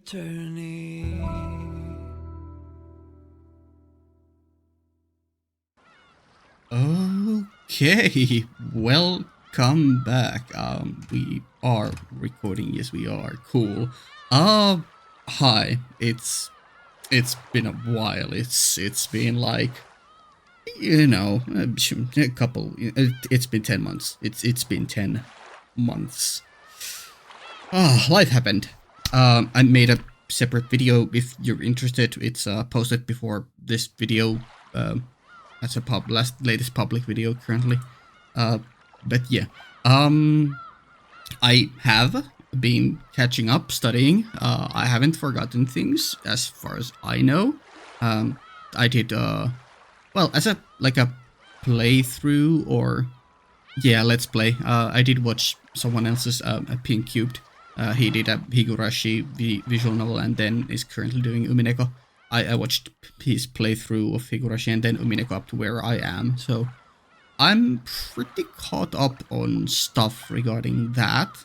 eternity. Okay, welcome back. We are recording. Yes, we are. Cool. Hi. It's been a while. It's been like a couple. It's been 10 months. It's been 10 months. Life happened. I made a separate video if you're interested. It's posted before this video. That's a latest public video currently. But yeah. I have been catching up studying. I haven't forgotten things as far as I know. I did well as a playthrough or yeah, let's play. I did watch someone else's Pink Cubed. He did a Higurashi visual novel and then is currently doing Umineko. I watched his playthrough of Higurashi and then Umineko up to where I am, so I'm pretty caught up on stuff regarding that.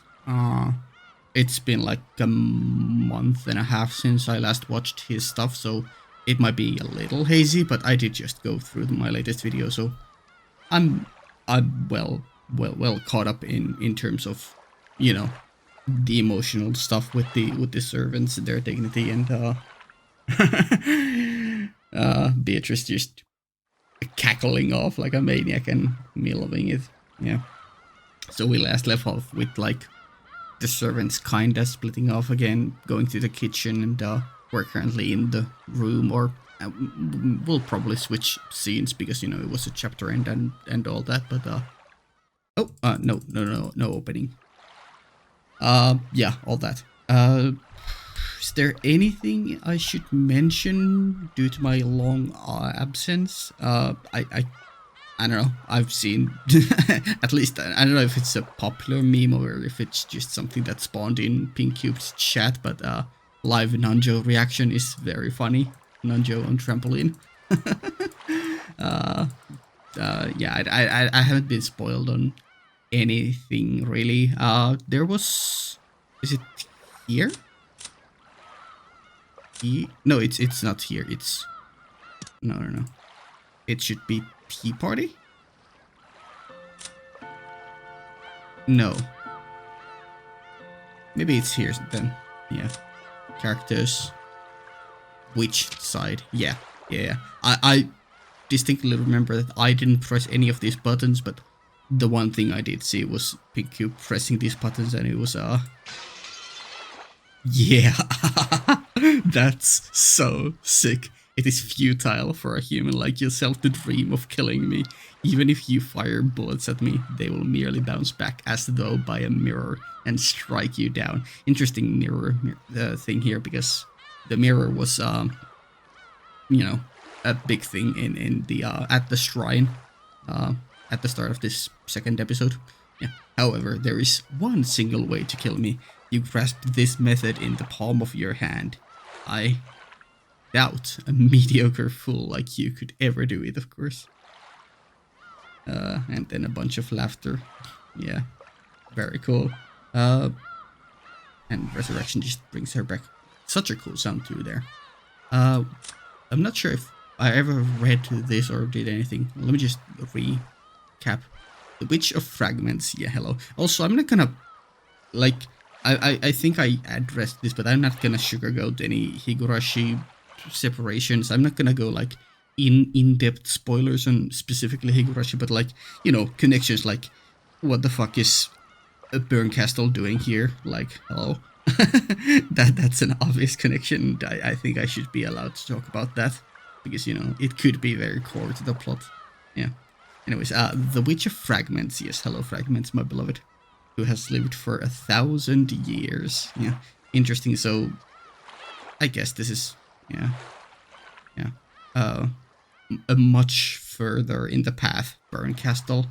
It's been like a month and a half since I last watched his stuff, so it might be a little hazy, but I did just go through my latest video, so I'm well caught up in terms of, you know, the emotional stuff with the servants and their dignity and Beatrice just cackling off like a maniac and me loving it. Yeah. So we last left off with like the servants kinda splitting off again, going to the kitchen, and we're currently in the room, or we'll probably switch scenes because you know it was a chapter end and all that. But no opening. Yeah, all that. Is there anything I should mention due to my long absence? I don't know. I've seen at least I don't know if it's a popular meme or if it's just something that spawned in Pink Cube's chat, but live Nanjo reaction is very funny. Nanjo on trampoline. Yeah, I haven't been spoiled on anything really. There was, is it here? No, it's not here. It's no. It should be tea party. No. Maybe it's here then. Yeah. Characters. Which side? Yeah. I distinctly remember that I didn't press any of these buttons, but the one thing I did see was Pink Cube pressing these buttons, and it was yeah. That's so sick. It is futile for a human like yourself to dream of killing me. Even if you fire bullets at me, they will merely bounce back as though by a mirror and strike you down. Interesting mirror thing here, because the mirror was, you know, a big thing in the at the shrine at the start of this second episode. Yeah. However, there is one single way to kill me. You grasp this method in the palm of your hand. I doubt a mediocre fool like you could ever do it, of course. And then a bunch of laughter. Yeah, very cool. And Resurrection just brings her back. Such a cool sound too there. I'm not sure if I ever read this or did anything. Let me just recap. The Witch of Fragments. Yeah, hello. Also, I'm not gonna, like, I think I addressed this, but I'm not gonna sugarcoat any Higurashi separations. I'm not gonna go like in-depth spoilers on specifically Higurashi, but like, you know, connections, like what the fuck is a Burn Castle doing here? Like, hello. That's an obvious connection. I think I should be allowed to talk about that because, you know, it could be very core to the plot. Yeah. Anyways, The Witch of Fragments. Yes, hello Fragments, my beloved, who has lived for 1,000 years. Yeah, interesting. So, I guess this is, yeah, a much further in the path Burn Castle.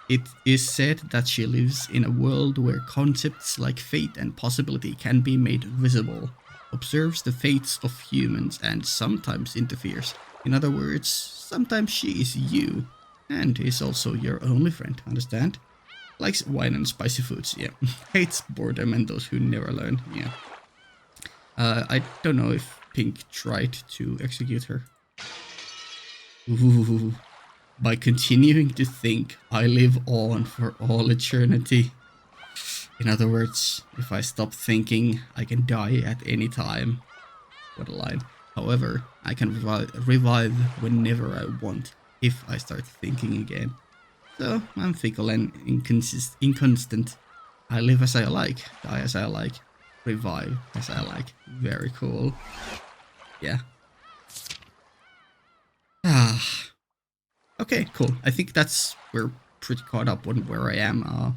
It is said that she lives in a world where concepts like fate and possibility can be made visible, observes the fates of humans, and sometimes interferes. In other words, sometimes she is you, and is also your only friend, understand? Likes wine and spicy foods, yeah. Hates boredom and those who never learn, yeah. I don't know if Pink tried to execute her. Ooh. By continuing to think, I live on for all eternity. In other words, if I stop thinking, I can die at any time. What a line. However, I can revive whenever I want if I start thinking again. So, I'm fickle and inconstant. I live as I like, die as I like, revive as I like. Very cool. Yeah. Ah. Okay, cool. I think we're pretty caught up on where I am.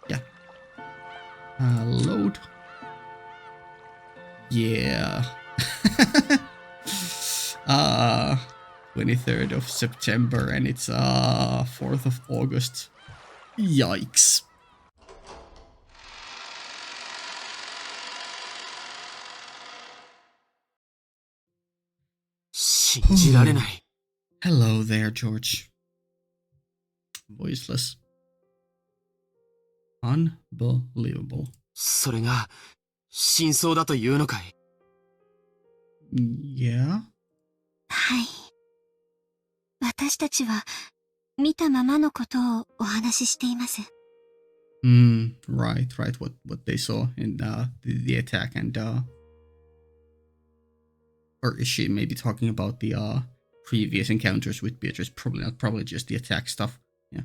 Yeah. Load. Yeah. 23rd of September and it's 4th of August. Yikes. Hello there, George. Voiceless. Unbelievable. それが真相だというのかい? Yeah? はい。私たちは見たままのことをお話ししています。Right. What they saw in the attack and or is she maybe talking about the previous encounters with Beatrice? Probably not. Probably just the attack stuff. Yeah.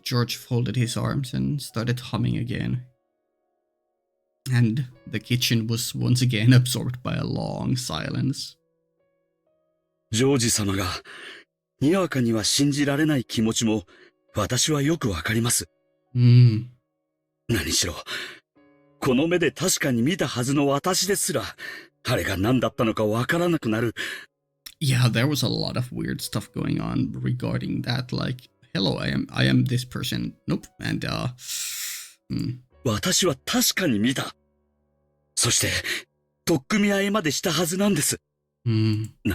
George folded his arms and started humming again. And the kitchen was once again absorbed by a long silence. ジョージ様がにわかには信じられない気持ちも私はよくわかります。何しろこの目で確かに見たはずの私ですらあれが何だったのかわからなくなる。Yeah, there was a lot of weird stuff going on regarding that. Like, hello, I am this person. Nope. And 私は確かに見た。そして取っ組み合いまでしたはずなんです。な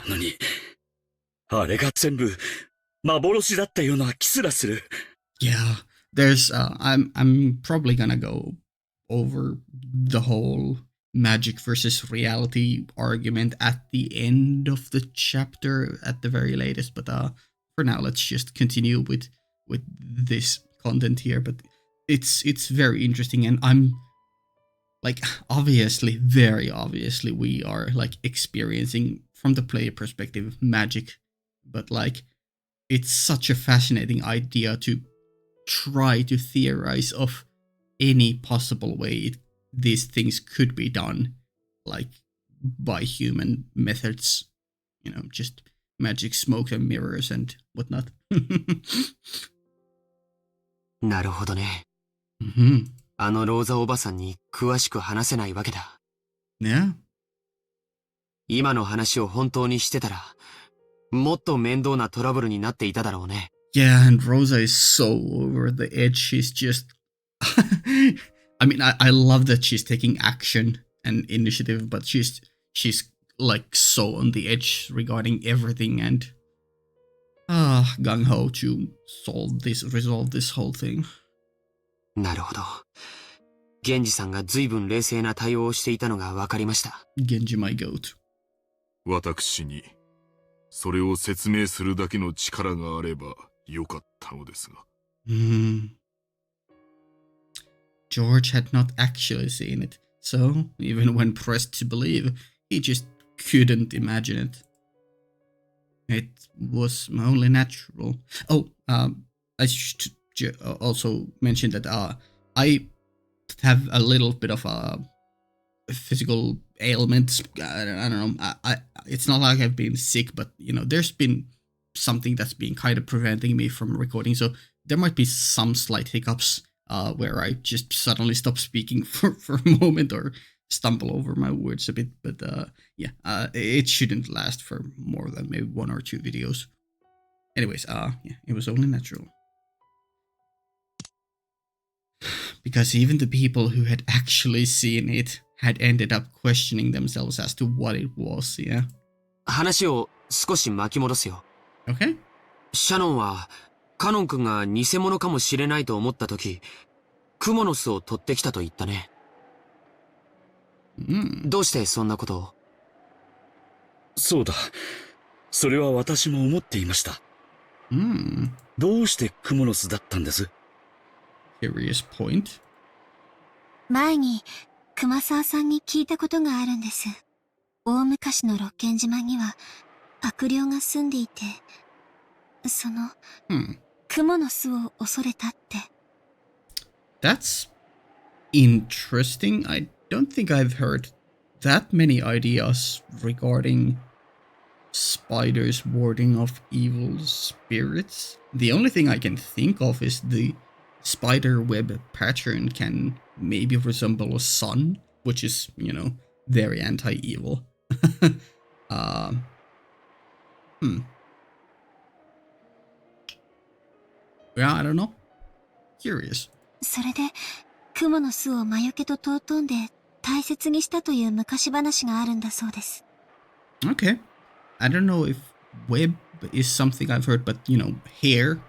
のにあれが全部幻だったような気すらする。Yeah, there's I'm probably gonna go over the whole magic versus reality argument at the end of the chapter at the very latest, but for now let's just continue with this content here. But it's very interesting, and I'm like, obviously, very obviously, we are like experiencing from the player perspective magic, but like it's such a fascinating idea to try to theorize of any possible way these things could be done, like by human methods, you know, just magic, smoke and mirrors and whatnot. なるほどね。あのローザおばさんに詳しく話せないわけだ。Yeah. 今の話を本当にしてたら、もっと面倒なトラブルになっていただろうね。Yeah, and Rosa is so over the edge. She's just... I mean, I love that she's taking action and initiative, but she's like so on the edge regarding everything and gung-ho to resolve this whole thing. なるほど。源氏さんが随分冷静な対応をしていたのが分かりました。Genji my goat. 私にそれを説明するだけの力があればよかったのですが。George had not actually seen it, so even when pressed to believe, he just couldn't imagine it. It was only natural. Oh, I should also mention that I have a little bit of a physical ailment. I don't know. It's not like I've been sick, but you know, there's been something that's been kind of preventing me from recording. So there might be some slight hiccups where I just suddenly stop speaking for a moment or stumble over my words a bit. But yeah, it shouldn't last for more than maybe 1 or 2 videos. Anyways, yeah, it was only natural. Because even the people who had actually seen it had ended up questioning themselves as to what it was, yeah. 話を少し巻き戻すよ。Okay? シャノンはカノン君が偽物かもしれないと思った時、クモの巣を取ってきたと言ったね。どうしてそんなことを？そうだ。それは私も思っていました。どうしてクモの巣だったんです？ Curious point. 前に熊沢さんに聞いたことがあるんです。大昔の六軒島には悪霊が住んでいて、その、雲の巣を恐れたって。That's interesting. I don't think I've heard that many ideas regarding spiders warding off evil spirits. The only thing I can think of is the spider web pattern can maybe resemble a sun, which is, you know, very anti-evil. Yeah, I don't know. Curious. それで、雲の巣を魔除けと尊んで大切にしたという昔話があるんだそうです。Okay. I don't know if web is something I've heard, but, you know, hair,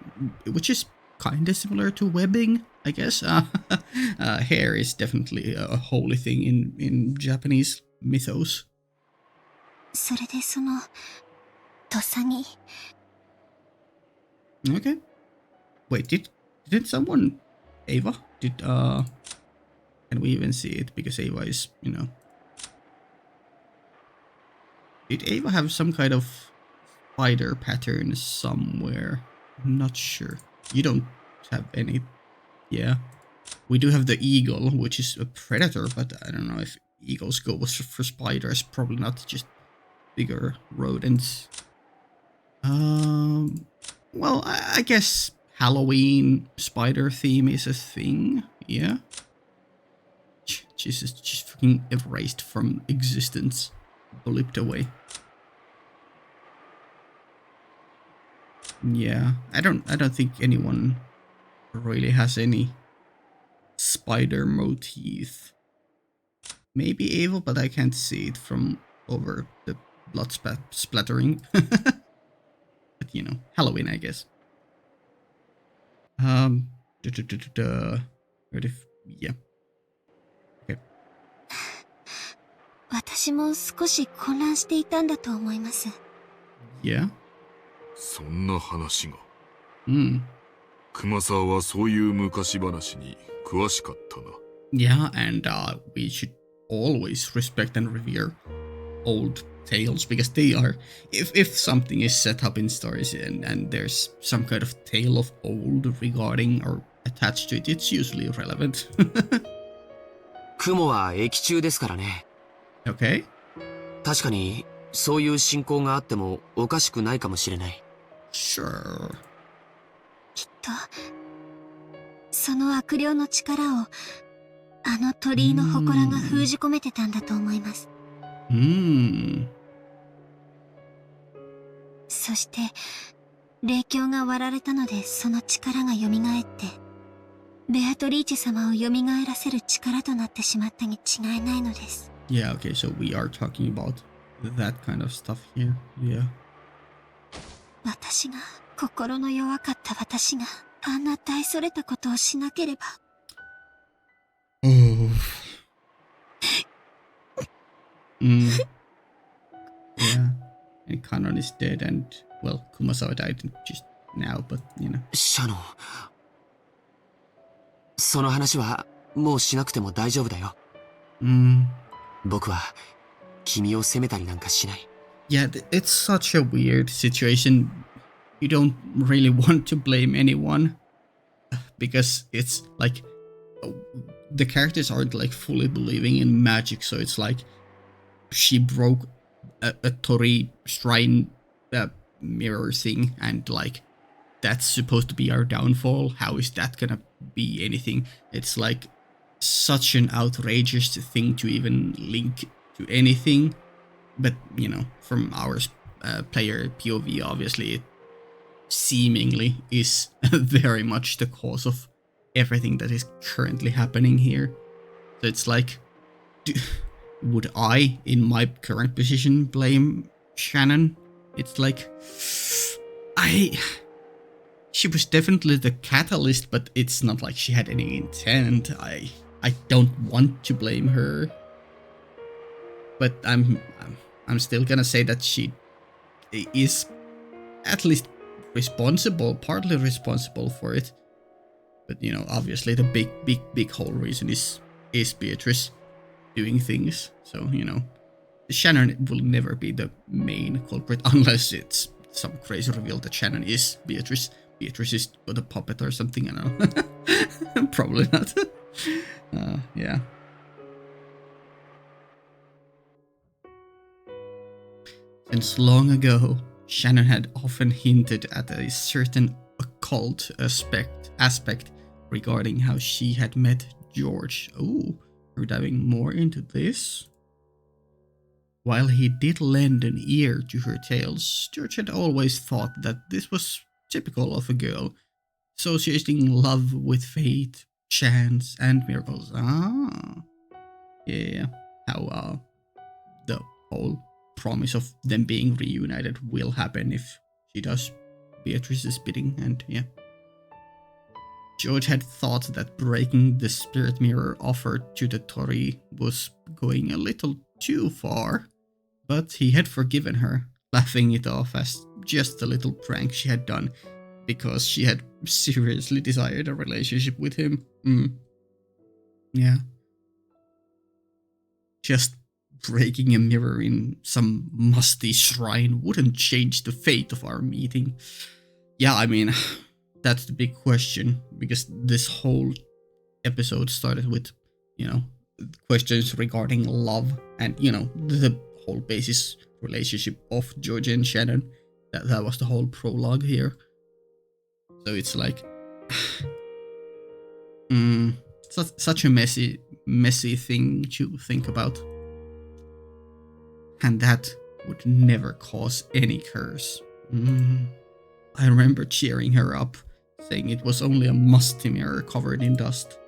which is kind of similar to webbing, I guess. Hair is definitely a holy thing in Japanese mythos. それでその、とさぎ。Okay. Wait, didn't someone... Ava? Can we even see it? Because Ava is, you know... Did Ava have some kind of spider pattern somewhere? I'm not sure. You don't have any... Yeah. We do have the eagle, which is a predator, but I don't know if eagles go for spiders. Probably not, just bigger rodents. Well, I guess Halloween spider theme is a thing. Yeah. Jesus, just fucking erased from existence. Blipped away. Yeah, I don't think anyone really has any spider motif. Maybe Ava, but I can't see it from over the blood splattering. But you know, Halloween, I guess. Yeah. Okay. 私も少し混乱していたんだと思います。Yeah. そんな話が。熊沢はそういう昔話に詳しかったな。Yeah, and we should always respect and revere old tales because they are, if something is set up in stories and there's some kind of tale of old regarding or attached to it, it's usually relevant. 雲は液中ですからね。Okay. 確かにそういう信仰があってもおかしくないかもしれない。Sure. きっと、その悪霊の力をあの鳥居の祠が封じ込めてたんだと思います。そして、霊境が割られたのでその力が蘇って、ベアトリーチ様を蘇らせる力となってしまったに違いないのです。Yeah, okay, so we are talking about that kind of stuff here. Yeah. 私が、心の弱かった私が、あんな大それたことをしなければ。Oh. Yeah. And Kanon is dead and, well, Kumasawa died just now, but, you know. シャノン。その話はもうしなくても大丈夫だよ。僕は君を責めたりなんかしない。Yeah, it's such a weird situation. You don't really want to blame anyone because it's like the characters aren't like fully believing in magic, so it's like she broke a Tori shrine mirror thing and like that's supposed to be our downfall. How is that gonna be anything? It's like such an outrageous thing to even link to anything, but you know, from our player POV, obviously it seemingly is very much the cause of everything that is currently happening here. So it's like, would I, in my current position, blame Shannon? It's like, she was definitely the catalyst, but it's not like she had any intent. I don't want to blame her, but I'm still gonna say that she is at least responsible, partly responsible for it. But you know, obviously the big whole reason is Beatrice doing things. So you know, Shannon will never be the main culprit unless it's some crazy reveal that Shannon is Beatrice. Beatrice is but a puppet or something. I don't know. Probably not. Yeah. Since long ago, Shannon had often hinted at a certain occult aspect regarding how she had met George. Oh, we're diving more into this. While he did lend an ear to her tales, George had always thought that this was typical of a girl, associating love with fate, chance, and miracles. Yeah. How the whole promise of them being reunited will happen if she does Beatrice's bidding, and yeah. George had thought that breaking the spirit mirror offered to the Tori was going a little too far, but he had forgiven her, laughing it off as just a little prank she had done because she had seriously desired a relationship with him. Yeah. Just breaking a mirror in some musty shrine wouldn't change the fate of our meeting. Yeah, I mean, that's the big question, because this whole episode started with, you know, questions regarding love and, you know, the whole basis relationship of George and Shannon. That was the whole prologue here. So it's like such a messy thing to think about. And that would never cause any curse. I remember cheering her up, saying it was only a musty mirror covered in dust.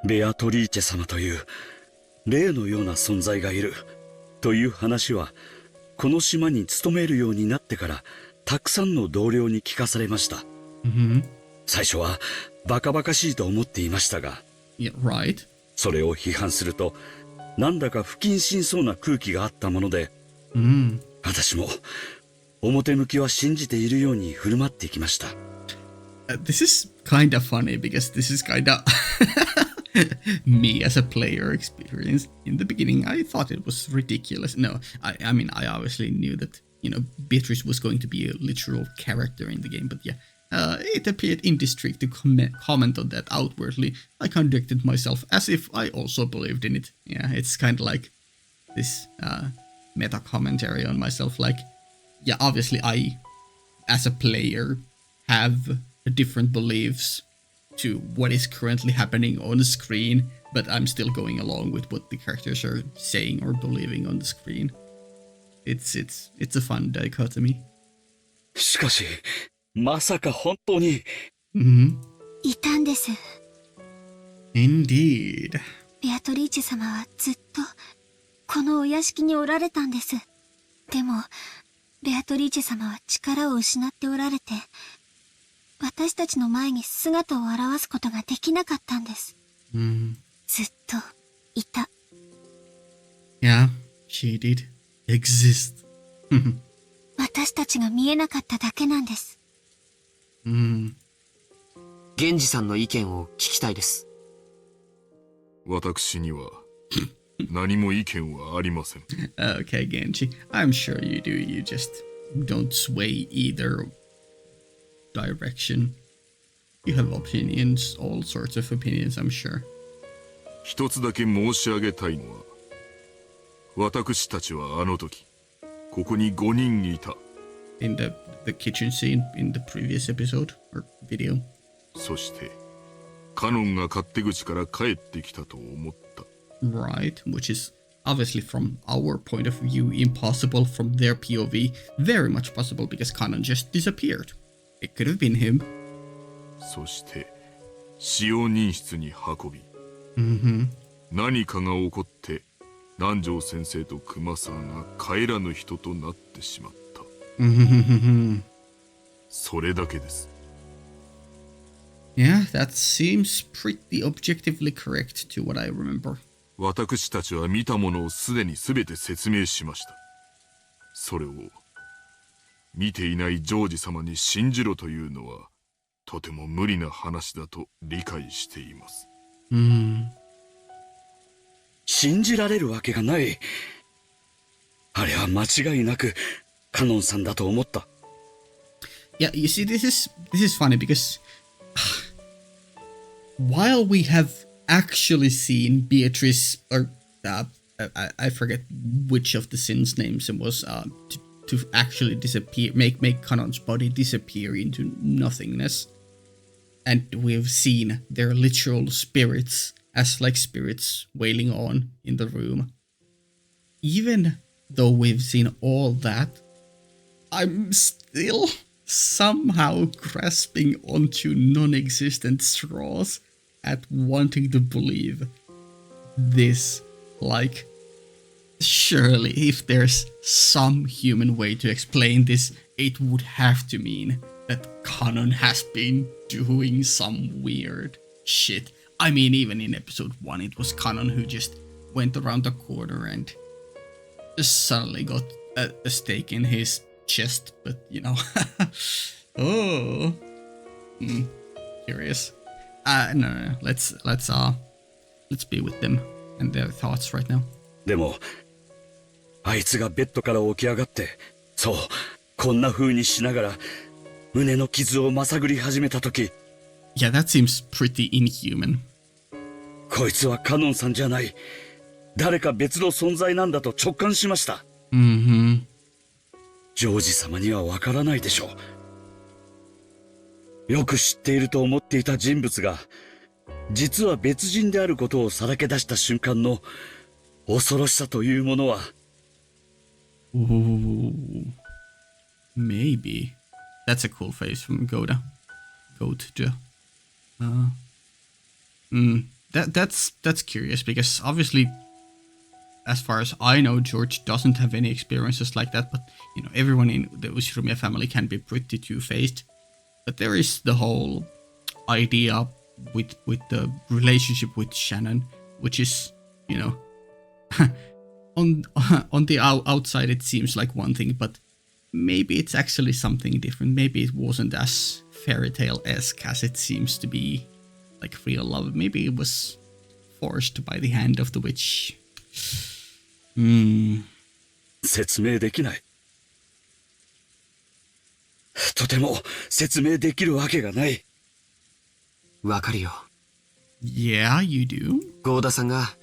ベアトリーチェ様という霊のような存在がいるという話はこの島に勤めるようになってからたくさんの同僚に聞かされました。最初はバカバカしいと思っていましたが、Yeah, right. それを批判するとなんだか不謹慎そうな空気があったもので、私も表向きは信じているように振る舞っていきました。This is kind of funny because this is kind of me as a player experience. In the beginning, I thought it was ridiculous. No, I mean, I obviously knew that, you know, Beatrice was going to be a literal character in the game, but yeah, it appeared indiscreet to comment on that outwardly. I conducted myself as if I also believed in it. Yeah, it's kind of like this meta commentary on myself, like, yeah, obviously I, as a player, have different beliefs to what is currently happening on the screen, but I'm still going along with what the characters are saying or believing on the screen. It's a fun dichotomy. しかし、まさか本当に。いたんです。Indeed. ベアトリーチェ様はずっとこのお屋敷におられたんです。でも、ベアトリーチェ様は力を失っておられて、私たちの前に姿を現すことができなかったんです。ずっといた。Yeah, she did exist. 私たちが見えなかっただけなんです。源氏さんの意見を聞きたいです。私には何も意見はありません。Okay, Genji, I'm sure you do. You just don't sway either direction. You have opinions, all sorts of opinions, I'm sure. 一つだけ申し上げたいのは、私たちはあの時、ここに5人いた。In the kitchen scene in the previous episode or video. そして、カノンが勝手口から帰ってきたと思った。Right, which is obviously from our point of view impossible, from their POV very much possible because Kanon just disappeared. It could have been him. そして使用人室に運び、何かが起こって南條先生と熊沢が帰らぬ人となってしまった。それだけです。Yeah, that seems pretty objectively correct to what I remember. 私たちは見たものをすでに全て説明しました。それを見ていないジョージ様に信じろというのはとても無理な話だと理解しています。信じられるわけがない。あれは間違いなくカノンさんだと思った。Yeah, you see, this is funny because while we have actually seen Beatrice, or I forget which of the Sin's names it was, to actually disappear, make Kanon's body disappear into nothingness, and we've seen their literal spirits as like spirits wailing on in the room. Even though we've seen all that, I'm still somehow grasping onto non-existent straws at wanting to believe this. Like, surely if there's some human way to explain this, it would have to mean that Kanon has been doing some weird shit. I mean, even in episode 1, it was Kanon who just went around the corner and just suddenly got a stake in his chest, but you know. Oh. Curious. No. Let's be with them and their thoughts right now. でも、あいつがベッドから起き上がって、そう、こんな風にしながら胸の傷をまさぐり始めたとき、Yeah, that seems pretty inhuman. こいつはカノンさんじゃない、誰か別の存在なんだと直感しました。ジョージ様にはわからないでしょう。よく知っていると思っていた人物が、実は別人であることをさらけ出した瞬間の恐ろしさというものは。Maybe. That's a cool face from Goda. That's curious because obviously, as far as I know, George doesn't have any experiences like that, but you know, everyone in the Ushiromiya family can be pretty two-faced. But there is the whole idea with the relationship with Shannon, which is, you know, on the outside it seems like one thing, but maybe it's actually something different. Maybe it wasn't as fairy tale-esque as it seems to be, like real love. Maybe it was forced by the hand of the witch. 説明できない。とても説明できるわけがない。わかるよ。Yeah, you do. ゴーダさんが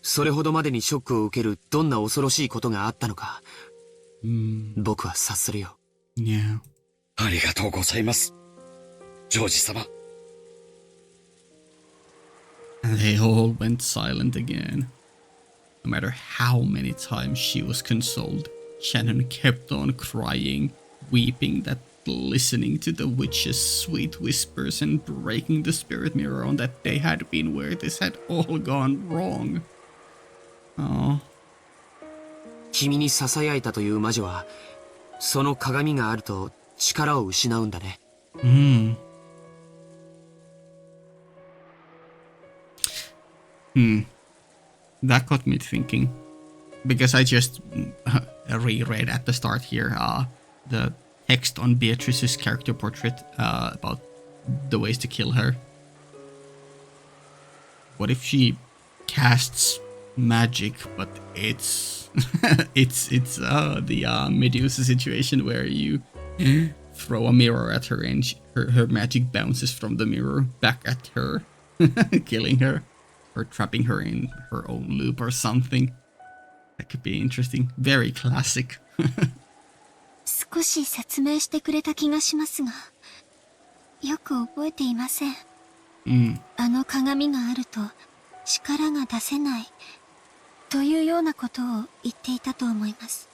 それほどまでにショックを受けるどんな恐ろしいことがあったのか、僕は察するよ。Yeah. ありがとうございます、ジョージ様。And they all went silent again. No matter how many times she was consoled, Shannon kept on crying, weeping, that listening to the witch's sweet whispers and breaking the spirit mirror on that they had been where this had all gone wrong. Oh. 君に囁いたという魔女は、その鏡があると力を失うんだね。That got me thinking, because I just reread at the start here the text on Beatrice's character portrait about the ways to kill her. What if she casts magic, but it's the Medusa situation where you throw a mirror at her and her magic bounces from the mirror back at her, killing her. Or trapping her in her own loop or something. That could be interesting. Very classic. 少し説明してくれた気がしますが、よく覚えていません。あの鏡があると力が出せないというようなことを言っていたと思います。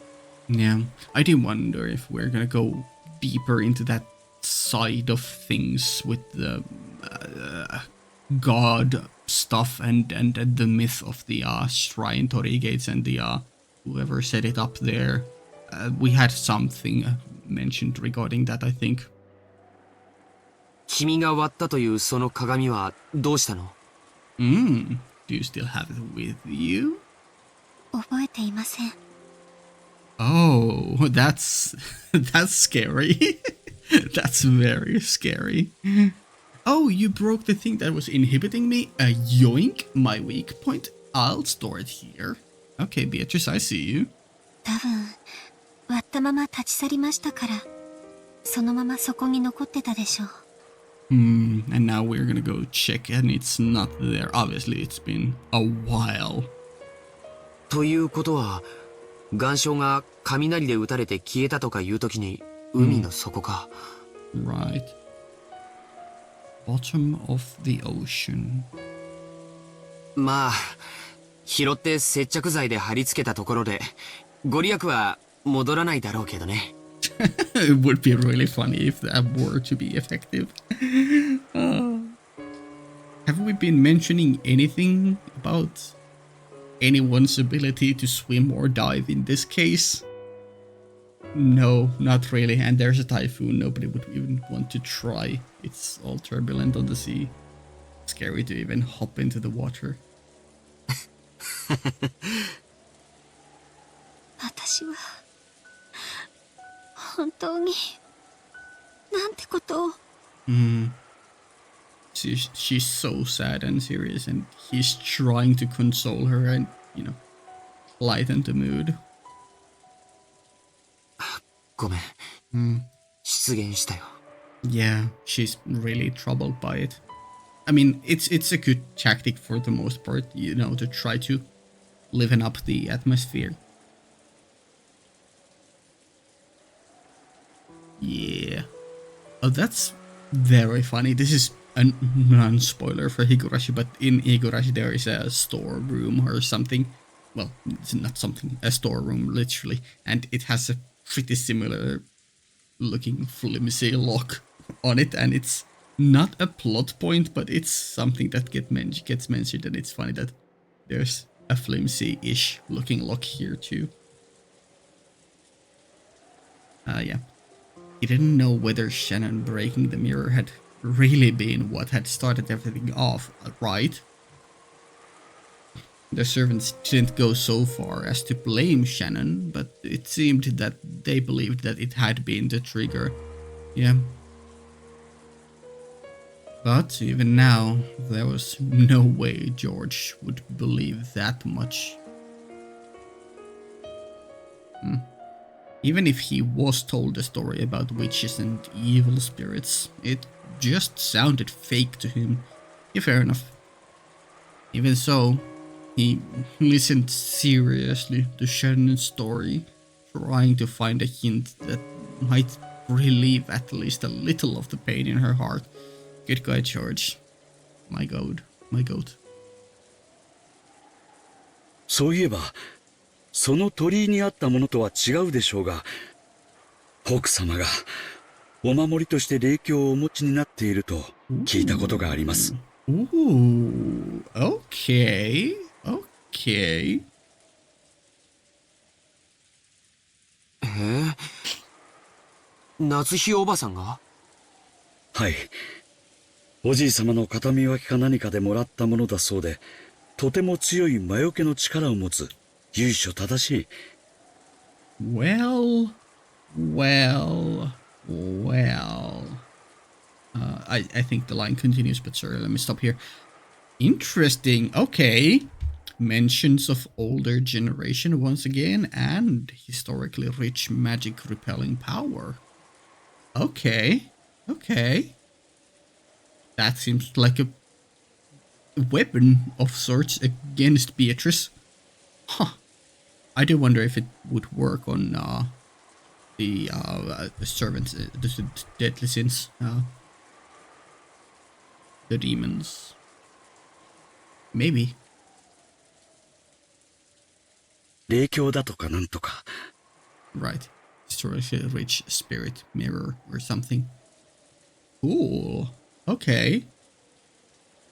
Yeah, I do wonder if we're gonna go deeper into that side of things with the god stuff and the myth of the shrine Torii gates and the whoever set it up there. We had something mentioned regarding that, I think. 君が割ったというその鏡はどうしたの？ Do you still have it with you? 覚えていません。Oh, that's scary. That's very scary. Oh, you broke the thing that was inhibiting me? Yoink, my weak point. I'll store it here. Okay, Beatrice, I see you. 多分、割ったまま立ち去りましたから、そのままそこに残ってたでしょう。And now we're gonna go check and it's not there. Obviously, it's been a while. ということは、岩礁が雷で撃たれて消えたとかいう時に、海の底か。Right. Bottom of the ocean. まあ、拾って接着剤で貼り付けたところで、ご利益は戻らないだろうけどね。It would be really funny if that were to be effective. Have we been mentioning anything about anyone's ability to swim or dive in this case? No, not really. And there's a typhoon. Nobody would even want to try. It's all turbulent on the sea. Scary to even hop into the water. 私は本当になんてことを。She's so sad and serious, and he's trying to console her and, lighten the mood. ごめん。失言したよ。Yeah, she's really troubled by it. I mean, it's a good tactic for the most part, to try to liven up the atmosphere. Yeah. Oh, that's very funny. This is a non-spoiler for Higurashi, but in Higurashi there is a storeroom or something. Well, it's not something, a storeroom, literally. And it has a pretty similar looking flimsy lock on it, and it's not a plot point, but it's something that gets mentioned, and it's funny that there's a flimsy-ish looking lock here too. Yeah. He didn't know whether Shannon breaking the mirror had really been what had started everything off, right? The servants didn't go so far as to blame Shannon, but it seemed that they believed that it had been the trigger. Yeah. But even now, there was no way George would believe that much. Even if he was told a story about witches and evil spirits, it just sounded fake to him. Yeah, fair enough. Even so, he listened seriously to Shannon's story, trying to find a hint that might relieve at least a little of the pain in her heart. Good guy, George. My god, my goat. そういえば、その鳥居にあったものとは違うでしょうが、奥様がお守りとして霊鏡をお持ちになっていると聞いたことがあります。Ooh, okay, okay. 夏日おばさんが？はい。おじい様の形見分けか何かでもらったものだそうで、とても強い魔除けの力を持つ由緒正しい。Well. I think the line continues, but sorry, let me stop here. Interesting. Okay. Mentions of older generation once again, and historically rich magic repelling power. Okay. That seems like a weapon of sorts against Beatrice. Huh. I do wonder if it would work on the servants, the deadly sins, the demons. Maybe. 霊鏡だとかなんとか。Right. Historically rich spirit mirror or something. Cool. Okay.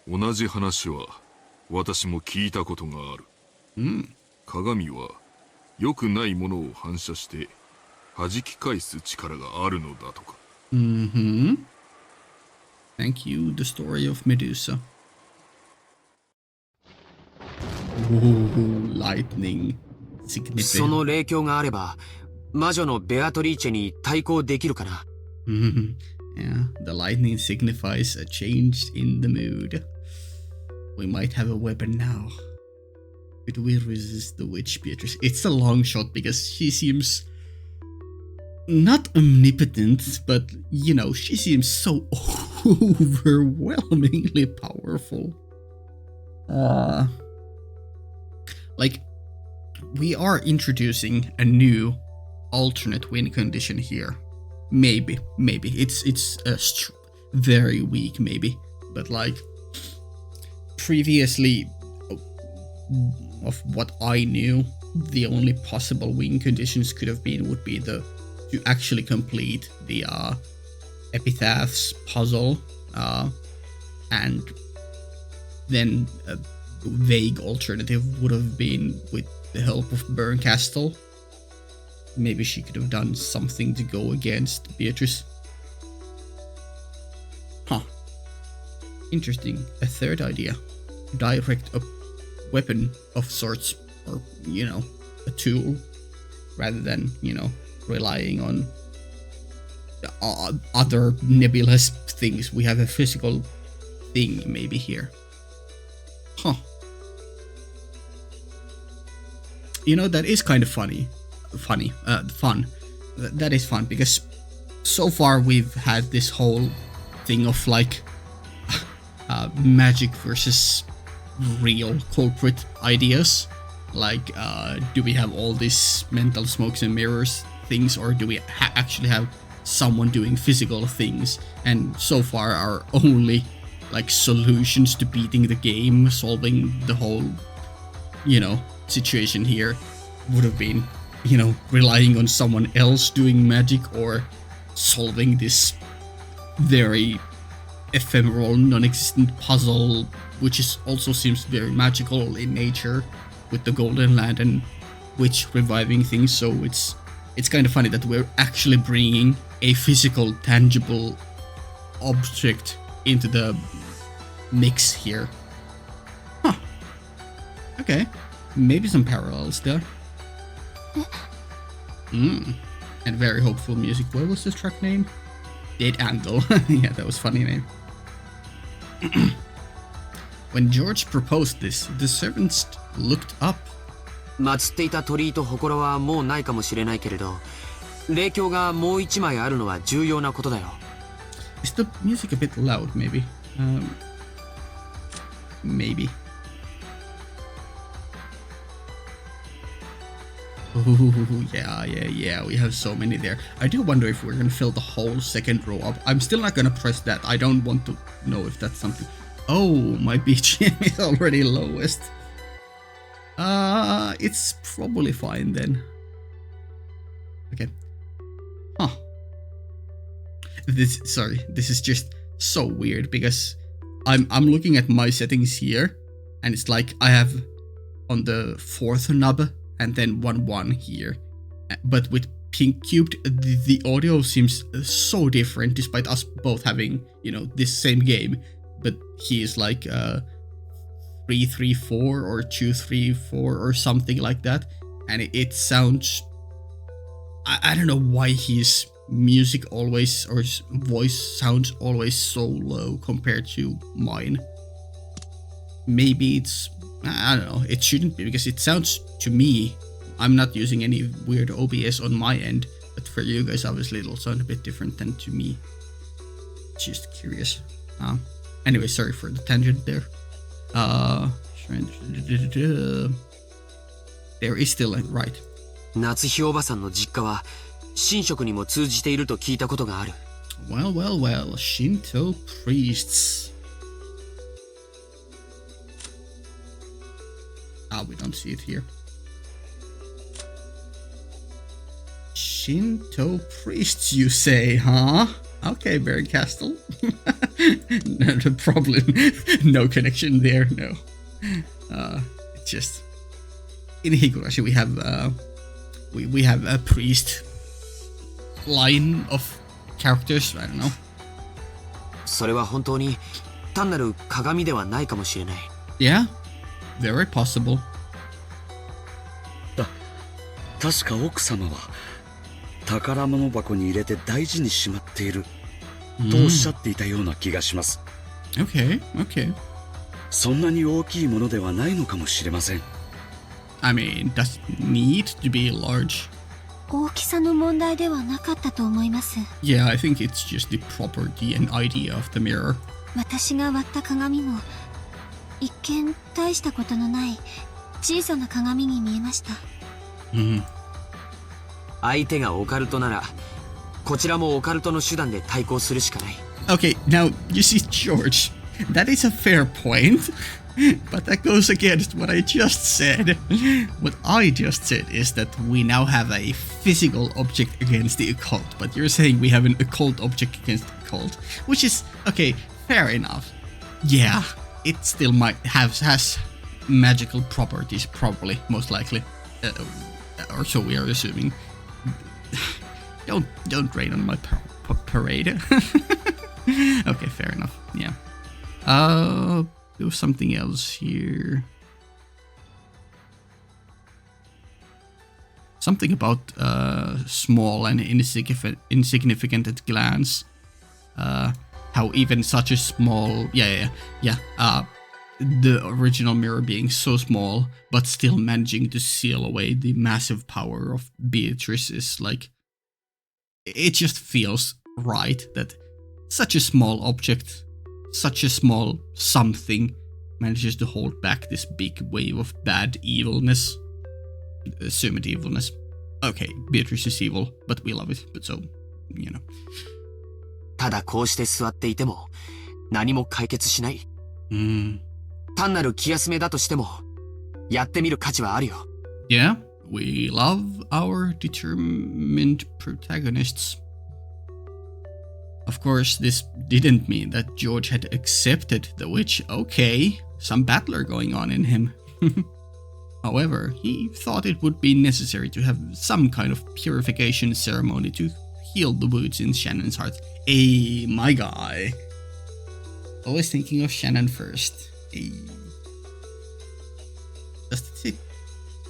同じ話は私も聞いたことがある。鏡は良くないものを反射して弾き返す力があるのだとか。Thank you, the story of Medusa. Ooh, lightning. そ Significant. の霊境があれば、魔女のベアトリーチェに対抗できるかな。Yeah, the lightning signifies a change in the mood. We might have a weapon now. Could we resist the witch Beatrice? It's a long shot because she seems not omnipotent, but you know, she seems so overwhelmingly powerful. Like, we are introducing a new alternate win condition here. Maybe it's very weak, maybe, but like previously, of what I knew, the only possible win conditions would be to actually complete the epitaphs puzzle, and then a vague alternative would have been with the help of Burncastle. Maybe she could have done something to go against Beatrice. Huh. Interesting. A third idea. Direct a weapon of sorts, or, you know, a tool, rather than, you know, relying on other nebulous things. We have a physical thing maybe here. Huh. You know, that is kind of fun. That is fun, because so far we've had this whole thing of like magic versus real culprit ideas. Like, do we have all these mental smokes and mirrors things, or do we actually have someone doing physical things? And so far our only like solutions to beating the game, solving the whole, you know, situation here would have been, you know, relying on someone else doing magic, or solving this very ephemeral, non-existent puzzle, which is also seems very magical in nature, with the Golden Land and witch reviving things. So it's kind of funny that we're actually bringing a physical, tangible object into the mix here. Huh. Okay. Maybe some parallels there. And very hopeful music. What was this track name? Dead Andal. Yeah, that was a funny name. When George proposed this, the servants looked up. 祀っていた鳥居と祠はもうないかもしれないけれど、霊境がもう一枚あるのは重要なことだよ。Is the music a bit loud, maybe? Maybe. Ooh, yeah, we have so many there. I do wonder if we're gonna fill the whole second row up. I'm still not gonna press that. I don't want to know if that's something. Oh, my BGM is already lowest. It's probably fine then. Okay. Huh. This is just so weird, because I'm looking at my settings here, and it's like I have on the fourth knob and then 1 here, but with pink cubed, the audio seems so different, despite us both having, you know, this same game. But he is like 334 or 234 or something like that, and it sounds, I don't know why his music always, or his voice sounds always so low compared to mine. Maybe it's, I don't know, it shouldn't be, because it sounds to me, I'm not using any weird OBS on my end, but for you guys obviously it'll sound a bit different than to me. Just curious. Anyway, sorry for the tangent there. There is still a right. 夏日おばさんの実家は神職にも通じていると聞いたことがある。Well, Shinto priests. We don't see it here. Shinto priests, you say, huh? Okay, Barncastle. No problem. No connection there, no. It's just in Higurashi we have we have a priest line of characters. I don't know. それは本当に単なる鏡ではないかもしれない。Yeah, very possible. 確か奥様は宝物箱に入れて大事にしまっているとおっしゃっていたような気がします。Okay, okay. そんなに大きいものではないのかもしれません。I mean, does it need to be large? 大きさの問題ではなかったと思います。Yeah, I think it's just the property and idea of the mirror. 私が割った鏡も一見大したことのない小さな鏡に見えました。相手がオカルトならこちらもオカルトの手段で対抗するしかない。 Okay, now, you see, George, that is a fair point, but that goes against what I just said. What I just said is that we now have a physical object against the occult, but you're saying we have an occult object against the occult, which is, okay, fair enough. Yeah, it still might has magical properties, probably, most likely. Or so we are assuming. Don't rain on my parade. Okay, fair enough. Yeah. There was something else here. Something about small and insignificant at glance. How even such a small, yeah. The original mirror being so small, but still managing to seal away the massive power of Beatrice is like, it just feels right that such a small object, such a small something, manages to hold back this big wave of bad evilness. Assumed evilness. Okay, Beatrice is evil, but we love it, but so, you know. ただこうして座っていても何も解決しない。単なる気休めだとしてもやってみる価値はあるよ。Yeah, we love our determined protagonists. Of course, this didn't mean that George had accepted the witch. Okay, some battler going on in him. However, he thought it would be necessary to have some kind of purification ceremony to heal the wounds in Shannon's heart. Hey, my guy. Always thinking of Shannon first. Hey. Just it.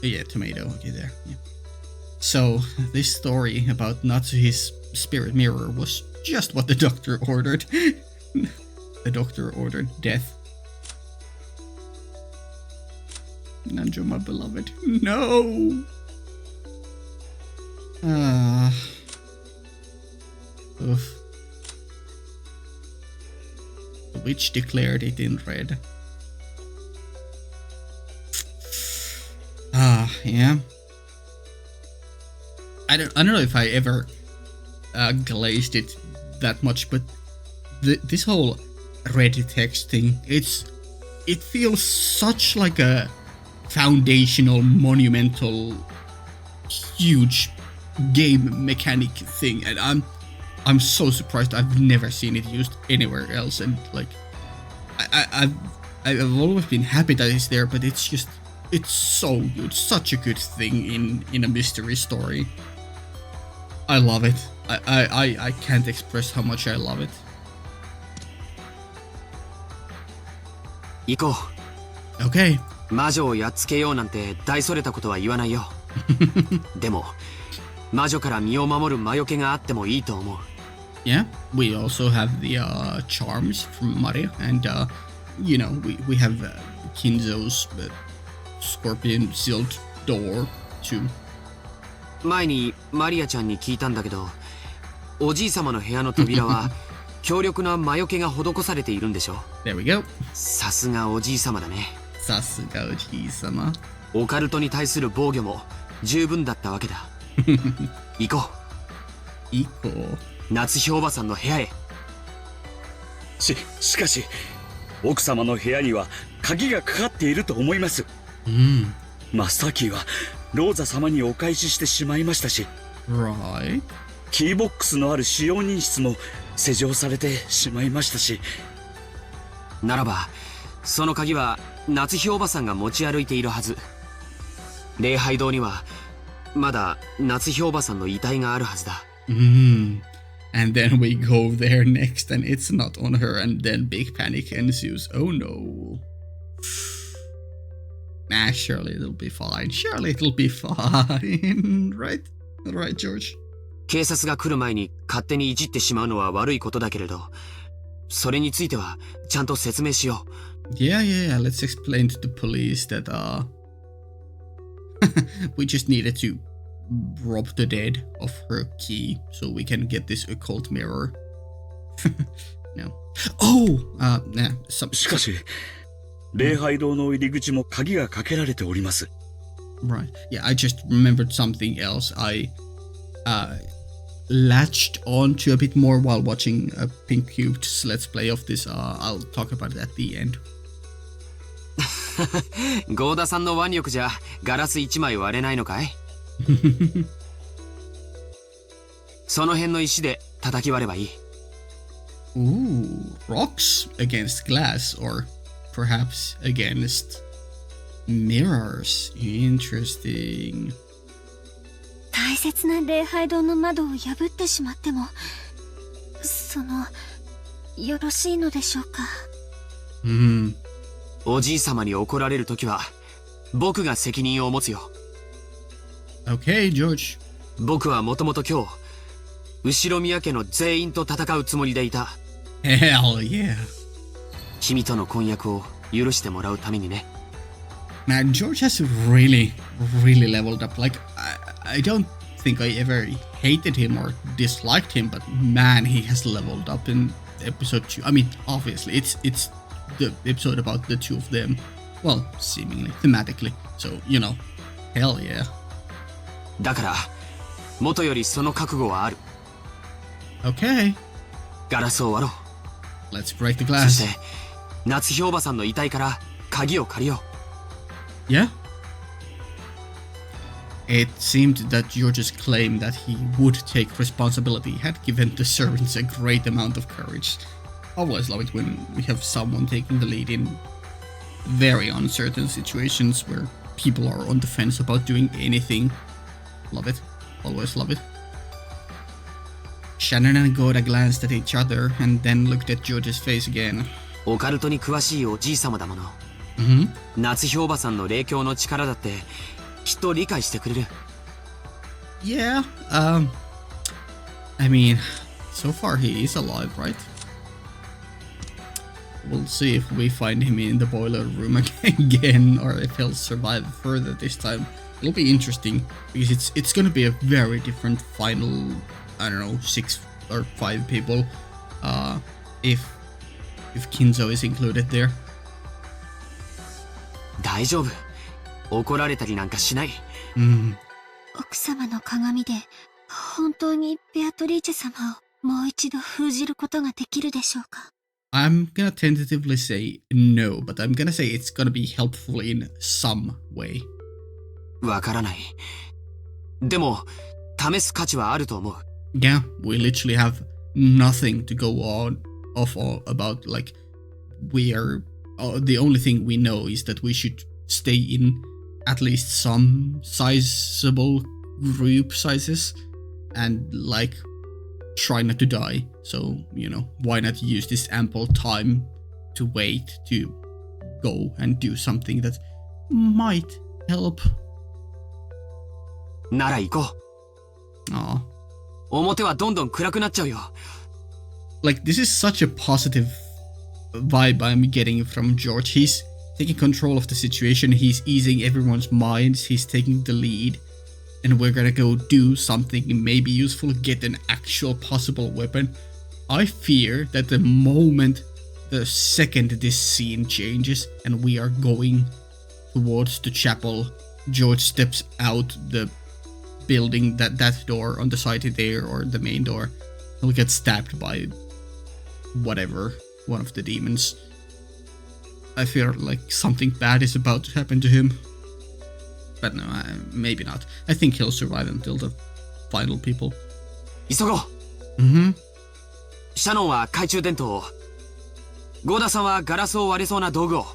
Oh, yeah, tomato. Okay, there. Yeah. So, this story about Natsuhi's spirit mirror was just what the doctor ordered. The doctor ordered death. Nanjo, my beloved. No! Oof. The witch declared it in red. Yeah. I don't know if I ever glazed it that much, but this whole red text thing, it feels such like a foundational, monumental, huge game mechanic thing, and I'm so surprised I've never seen it used anywhere else. And like, I've always been happy that it's there, but it's so good, such a good thing in a mystery story. I love it. I can't express how much I love it. 行こう。 Okay. 魔女をやっつけようなんて大それたことは言わないよ。でも魔女から身を守る魔除けがあってもいいと思う。 Yeah, we also have the charms from Maria, and you know, we have Kinzo's scorpion sealed door too. 前にマリアちゃんに聞いたんだけど、おじい様の部屋の扉は強力な魔除けが施されているんでしょ。 There we go. さすがおじい様だね。さすがおじい様。オカルトに対する防御も十分だったわけだ。行こう。行こう。夏日おばさんの部屋へ。しかし奥様の部屋には鍵がかかっていると思います。マスターキーはローザ様にお返ししてしまいましたし、Right. キーボックスのある使用人室も施錠されてしまいましたし。ならばその鍵は夏日おばさんが持ち歩いているはず。礼拝堂にはまだ夏日おばさんの遺体があるはずだ。And then we go there next and it's not on her, and then big panic ensues. Oh no. Nah, surely it'll be fine. Surely it'll be fine. Right? Right, George? 警察が来る前に勝手にいじってしまうのは悪いことだけれど、それについてはちゃんと説明しよう。Yeah. Let's explain to the police that, we just needed to rob the dead of her key so we can get this occult mirror. No. Oh! Nah. しかし、礼拝堂の入り口も鍵がかけられております。Right. Yeah, I just remembered something else. I latched on to a bit more while watching a Pink Cube's Let's Play of this. I'll talk about it at the end. ゴーダさんの腕力じゃガラス1枚割れないのかい？その辺の石で叩き割ればいい。Ooh, rocks against glass, or perhaps against mirrors. Interesting. 大切な礼拝堂の窓を破ってしまっても、よろしいのでしょうか。おじい様に怒られるときは、僕が責任を持つよ。Okay, George. 僕はもともと今日、後宮家の全員と戦うつもりでいた。Hell yeah. 君との婚約を許してもらうためにね。Man, George has really leveled up. Like, I don't think I ever hated him or disliked him, but man, he has leveled up in episode 2. I mean, obviously, it's the episode about the two of them. Well, seemingly, thematically. So, you know, hell yeah. だから、元よりその覚悟はある。Okay. ガラスを割ろう。Let's break the そ glass. して、夏日おばさんの遺体から鍵を借りよう。Yeah. It seemed that George's claim that he would take responsibility had given the servants a great amount of courage. Always love it when we have someone taking the lead in very uncertain situations where people are on the fence about doing anything. Love it. Always love it. Shannon and Goda glanced at each other and then looked at George's face again. オカルトに詳しいおじい様だもの。夏日おばさんの霊境の力だってきっと理解してくれる。Yeah, I mean, so far he is alive, right? We'll see if we find him in the boiler room again or if he'll survive further this time. It'll be interesting because it's gonna be a very different final, I don't know, 6 or 5 people, if Kinzo is included there. 大丈夫。怒られたりなんかしない。奥様の鏡で本当にベアトリーチェ様をもう一度封じることができるでしょうか。I'm gonna tentatively say no, but I'm gonna say it's gonna be helpful in some way. わからない。でも、試す価値はあると思う。Yeah, we literally have nothing to go on off about. Like, we are the only thing we know is that we should stay in at least some sizable group sizes and like try not to die. So, you know, why not use this ample time to wait to go and do something that might help. なら行こう。Aw. 表はどんどん暗くなっちゃうよ。Like, this is such a positive vibe I'm getting from George. He's taking control of the situation, he's easing everyone's minds, he's taking the lead, and we're gonna go do something maybe useful, get an actual possible weapon. I fear that the second this scene changes and we are going towards the chapel, George steps out the building, that door on the side there, or the main door, he'll get stabbed by whatever, one of the demons. I feel like something bad is about to happen to him. But no, maybe not. I think he'll survive until the final people. 急ごう。シャノンは懐中電灯を。ゴーダさんはガラスを割れそうな道具を。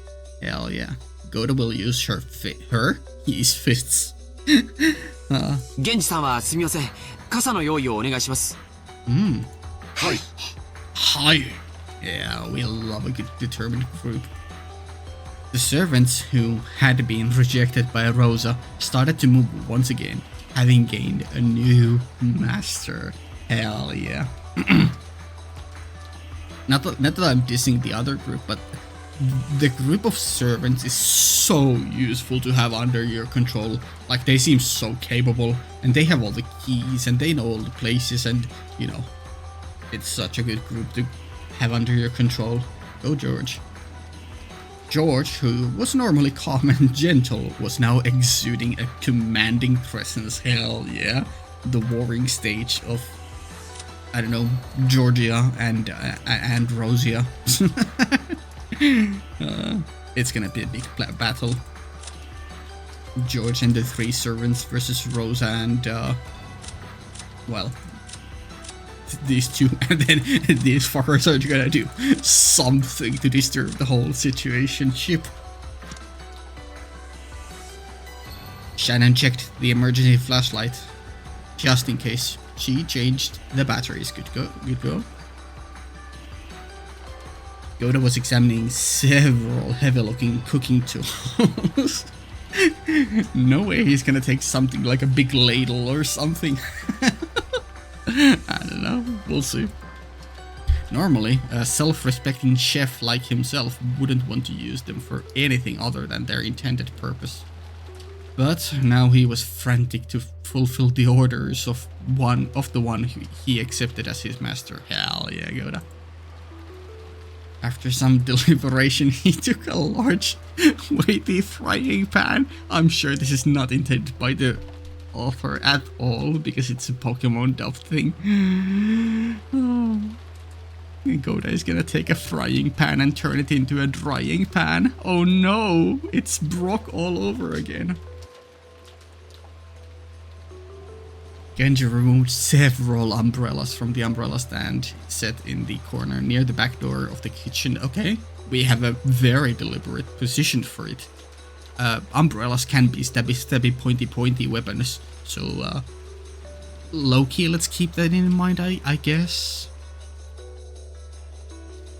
Hell yeah. Goda will use his fists. ゲンジさんはすみません。傘の用意をお願いします。はい。 Hi. Yeah, we love a good determined group. The servants who had been rejected by Rosa started to move once again, having gained a new master. Hell yeah. Not that I'm dissing the other group, but the group of servants is so useful to have under your control. Like, they seem so capable, and they have all the keys, and they know all the places, and, you know, it's such a good group to have under your control. Go George. George, who was normally calm and gentle, was now exuding a commanding presence. Hell yeah. The warring stage of, I don't know, Georgia and Rosia. It's gonna be a big battle. George and the three servants versus Rosa and, well, these two, and then these fuckers are gonna do something to disturb the whole situationship. Shannon checked the emergency flashlight just in case. She changed the batteries. Good go. Yoda was examining several heavy-looking cooking tools. No way he's gonna take something like a big ladle or something. I don't know, we'll see. Normally, a self-respecting chef like himself wouldn't want to use them for anything other than their intended purpose. But now he was frantic to fulfill the orders of the one he accepted as his master. Hell yeah, Yoda. After some deliberation, he took a large, weighty frying pan. I'm sure this is not intended by the author at all, because it's a Pokemon dub thing. Oh. Goda is gonna take a frying pan and turn it into a drying pan. Oh no, it's Brock all over again. Genji removed several umbrellas from the umbrella stand set in the corner near the back door of the kitchen. Okay, we have a very deliberate position for it. Umbrellas can be stabby, pointy weapons. So, low-key, let's keep that in mind, I guess.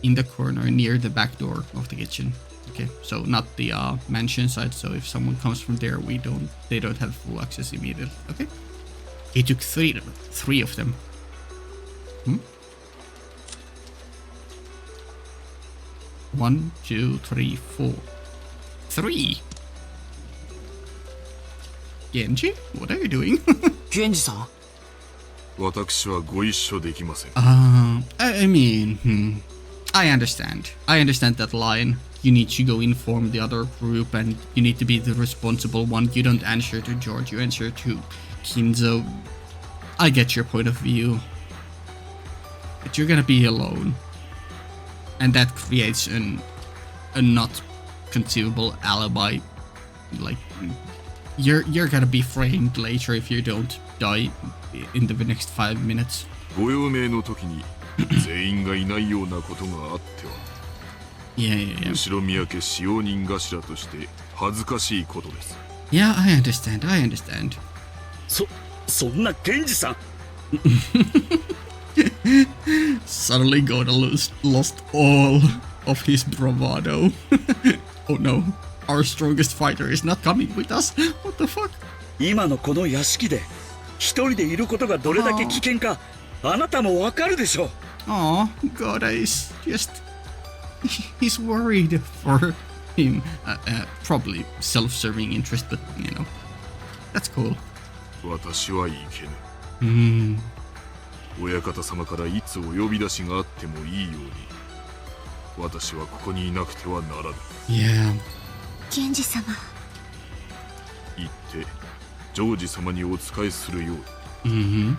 In the corner near the back door of the kitchen. Okay, so not the mansion side, so if someone comes from there, they don't have full access immediately. Okay. He took three of them. 1, 2, 3, 4. 3. Genji, what are you doing? ゲンジさん、私はご一緒できません。 I mean, I understand. I understand that line. You need to go inform the other group, and you need to be the responsible one. You don't answer to George, you answer to Kinzo. I get your point of view. But you're gonna be alone. And that creates a not conceivable alibi. Like, you're gonna be framed later if you don't die in the next 5 minutes. ご用命の時に全員がいないようなことがあっては Yeah. 後ろ宮家使用人頭として恥ずかしいことです。 Yeah, I understand. そんな源氏さん Suddenly Goda lost all of his bravado. Oh no, our strongest fighter is not coming with us. What the fuck? 今のこの屋敷で一人でいることがどれだけ危険かあなたもわかるでしょう。 Aw, Goda is just... He's worried for him. Probably self-serving interest, but you know, that's cool. 私はいけぬ。親方様からいつお呼び出しがあってもいいように私はここにいなくてはならぬ。 Yeah. 源氏様。言ってジョージ様にお仕えするように、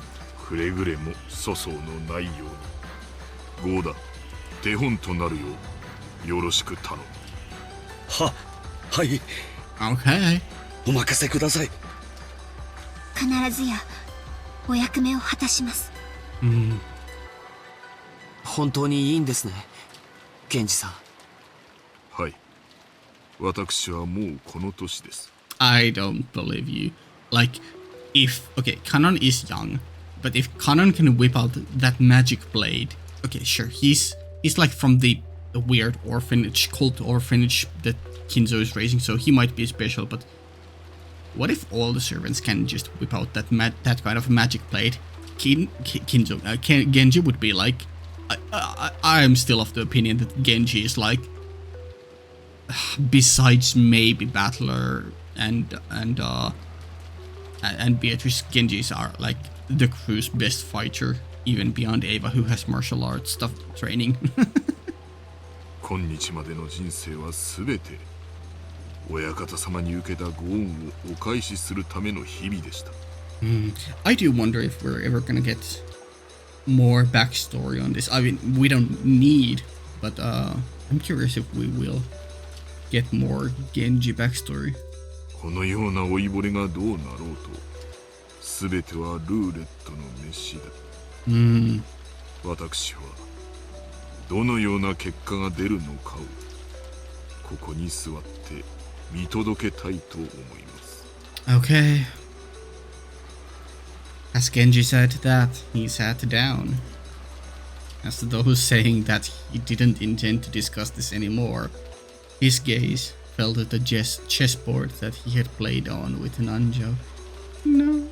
くれぐれも粗相のないように。ゴーダ、手本となるようよろしく頼む。はい、 Okay. お任せください。必ずやお役目を果たします。本当にいいんですね、ゲンジさん。はい、私はもうこの年です。 I don't believe you. Like, if... Okay, Kanon is young, but if Kanon can whip out that magic blade, okay, sure, he's like from the weird orphanage, cult orphanage that Kinzo is raising, so he might be special, but what if all the servants can just whip out that kind of magic blade? Genji would be like, I'm still of the opinion that Genji is like, besides maybe Battler and Beatrice, Genjis are like the crew's best fighter, even beyond Ava, who has martial arts stuff training. 今日までの人生はすべて親方様に受けたご恩をお返しするための日々でした。I do wonder if we're ever gonna get more backstory on this. I mean, we don't need, but I'm curious if we will get more Genji backstory. このような老いぼれがどうなろうと、すべてはルーレットの召しだ。私はどのような結果が出るのかをここに座って見届けたいと思います。Okay. As Genji said that, he sat down. As though saying that he didn't intend to discuss this anymore, his gaze fell to the chessboard that he had played on with Nanjo. No,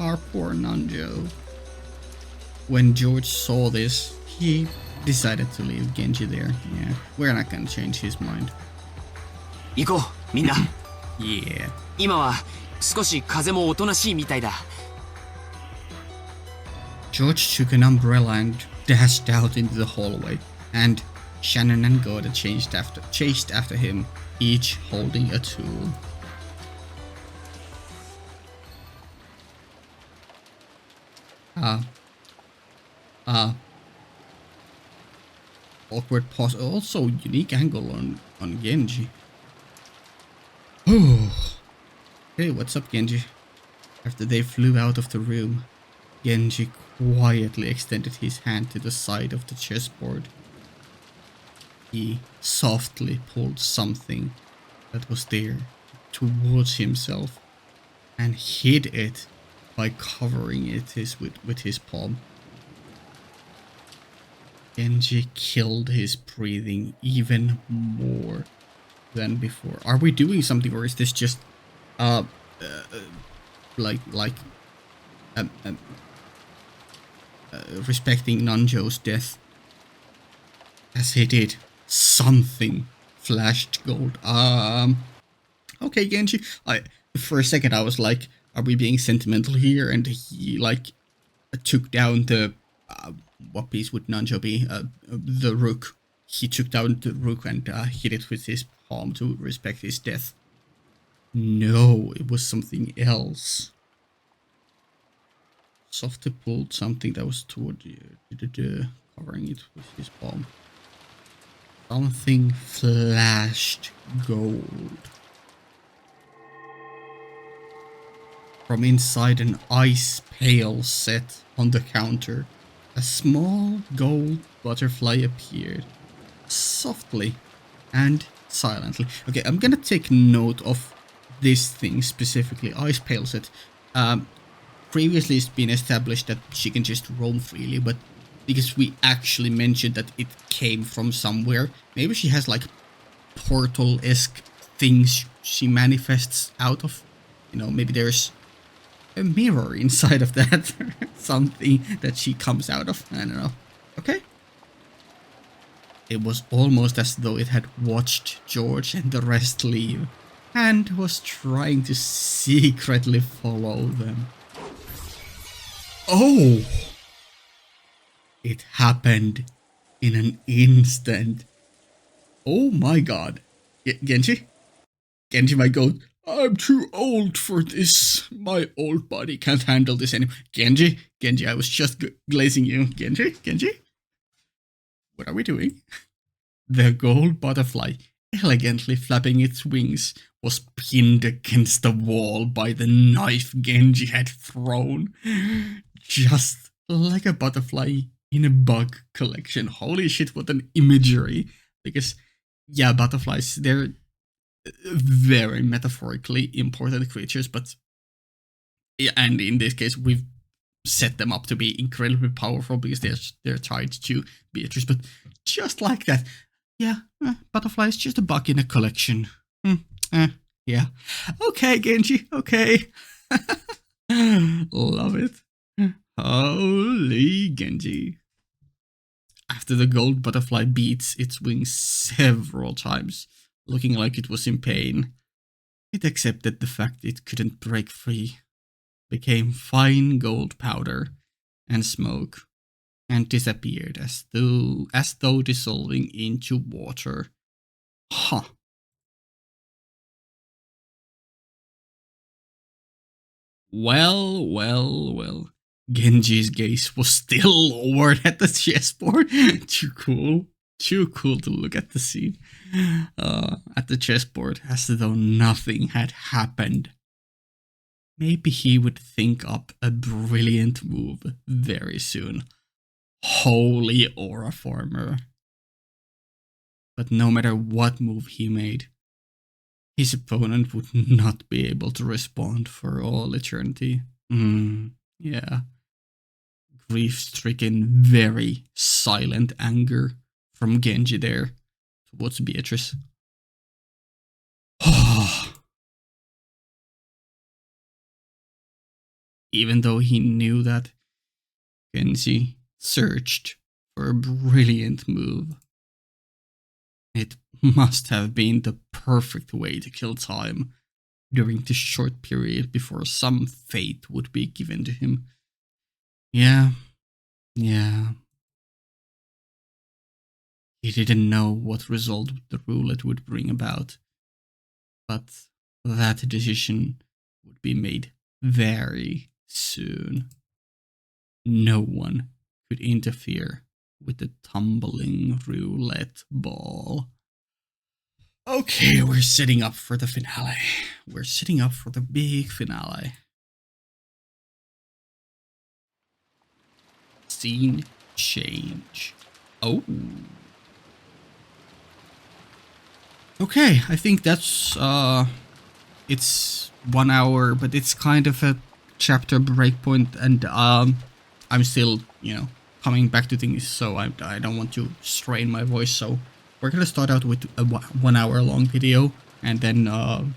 our poor Nanjo. When George saw this, he decided to leave Genji there. Yeah, we're not gonna change his mind. 行こう、みんな。Yeah. 今は少し風もおとなしいみたいだ。George took an umbrella and dashed out into the hallway, and Shannon and Goda chased after him, each holding a tool. Awkward pause. Also, unique angle on Genji. Hey, what's up, Genji? After they flew out of the room, Genji quietly extended his hand to the side of the chessboard. He softly pulled something that was there towards himself and hid it by covering it with his palm. Genji killed his breathing even more than before. Are we doing something, or is this just respecting Nanjo's death? As he did, something flashed gold. Okay, Genji. For a second I was like, are we being sentimental here? And he like took down the what piece would Nanjo be? The rook. He took down the rook and hit it with his palm to respect his death. No, it was something else. Softly pulled something that was toward you, covering it with his palm. Something flashed gold. From inside an ice pail set on the counter, a small gold butterfly appeared. Softly and silently. Okay, I'm gonna take note of this thing specifically. Ice pail set. Previously it's been established that she can just roam freely, but because we actually mentioned that it came from somewhere, maybe she has like portal-esque things she manifests out of. You know, maybe there's a mirror inside of that. Something that she comes out of. I don't know. Okay. It was almost as though it had watched George and the rest leave, and was trying to secretly follow them. Oh! It happened in an instant. Oh my god. Genji? Genji might go, I'm too old for this. My old body can't handle this anymore. Genji? Genji, I was just glazing you. Genji? Genji? What are we doing? The gold butterfly, elegantly flapping its wings, was pinned against the wall by the knife Genji had thrown. Just like a butterfly in a bug collection. Holy shit, what an imagery. Because, yeah, butterflies, they're very metaphorically important creatures, but yeah, and in this case, we've set them up to be incredibly powerful because they're tied to Beatrice. But just like that, yeah, Butterfly is just a bug in a collection. Yeah. Okay, Genji. Okay. Love it. Holy Genji. After the gold butterfly beats its wings several times, looking like it was in pain, it accepted the fact it couldn't break free, became fine gold powder and smoke, and disappeared as though dissolving into water. Huh. Well. Genji's gaze was still lowered at the chessboard. Too cool to look at the scene. At the chessboard, as though nothing had happened. Maybe he would think up a brilliant move very soon. Holy aura former. But no matter what move he made, his opponent would not be able to respond for all eternity. Yeah. Grief-stricken, very silent anger from Genji there towards Beatrice. Even though he knew that Genji searched for a brilliant move, it must have been the perfect way to kill time during this short period before some fate would be given to him. Yeah. He didn't know what result the roulette would bring about, but that decision would be made very soon. No one could interfere with the tumbling roulette ball. Okay, we're setting up for the finale. We're setting up for the big finale. Scene change. Oh. Okay, I think that's it's 1 hour, but it's kind of a chapter breakpoint, and I'm still, coming back to things, so I don't want to strain my voice, so we're gonna start out with a 1 hour long video and then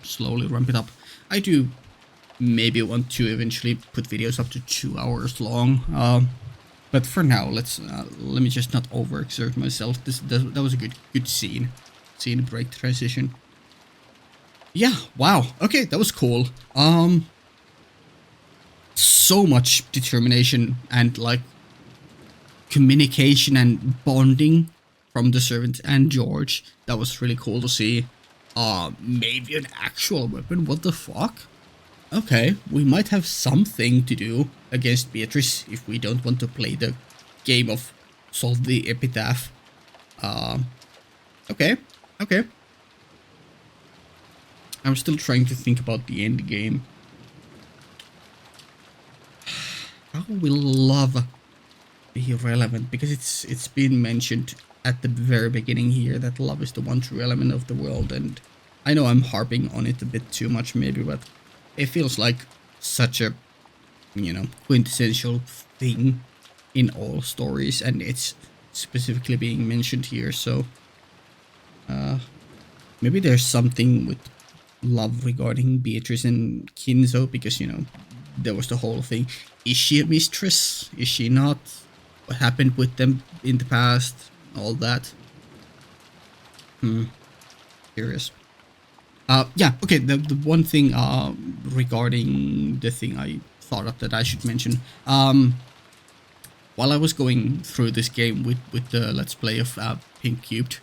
slowly ramp it up. I do maybe want to eventually put videos up to 2 hours long, but for now, let me just not overexert myself. That was a good scene break transition. Yeah, wow. Okay, that was cool. So much determination and like communication and bonding from the servant and George. That was really cool to see. Maybe an actual weapon. What the fuck? Okay, we might have something to do against Beatrice if we don't want to play the game of solve the epitaph. Okay. I'm still trying to think about the end game. How will love be relevant? Because it's been mentioned at the very beginning here that love is the one true element of the world, and I know I'm harping on it a bit too much maybe, but it feels like such a, quintessential thing in all stories, and it's specifically being mentioned here, so maybe there's something with love regarding Beatrice and Kinzo, because, there was the whole thing. Is she a mistress? Is she not? What happened with them in the past? All that. Curious. Yeah, okay, the one thing regarding the thing I thought of that I should mention. While I was going through this game with the Let's Play of Pink Cubed,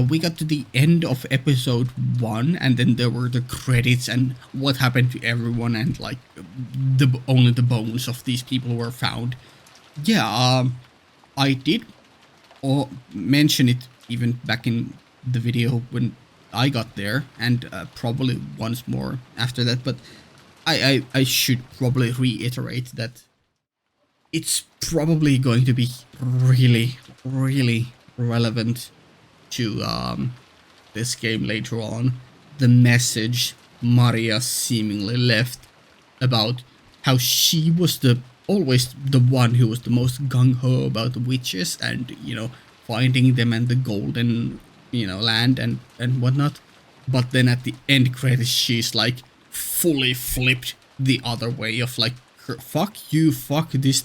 we got to the end of episode 1, and then there were the credits and what happened to everyone, and like only the bones of these people were found. Yeah, I did mention it even back in the video when I got there, and probably once more after that, but I should probably reiterate that it's probably going to be really, really relevant to this game later on. The message Maria seemingly left about how she was always the one who was the most gung-ho about the witches and, finding them and the golden, land and whatnot. But then at the end credits, she's like fully flipped the other way of like, fuck you, fuck this,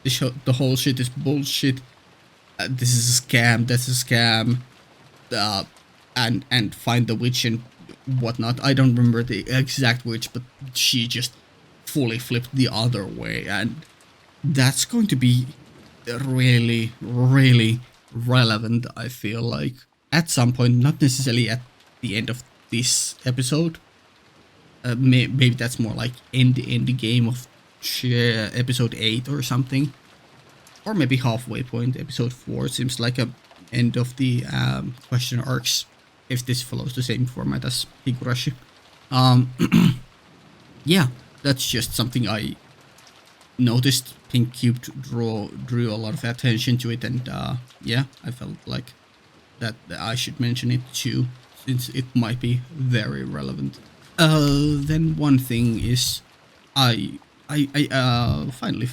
the whole shit is bullshit. This is a scam, that's a scam. And find the witch and whatnot. I don't remember the exact witch, but she just fully flipped the other way, and that's going to be really, really relevant, I feel like, at some point, not necessarily at the end of this episode. Maybe that's more like end game of episode 8 or something, or maybe halfway point, episode 4 seems like a end of the question arcs, if this follows the same format as Higurashi. Yeah, that's just something I noticed. Pink Cube drew a lot of attention to it, and yeah, I felt like that I should mention it too, since it might be very relevant. Then one thing is, I finally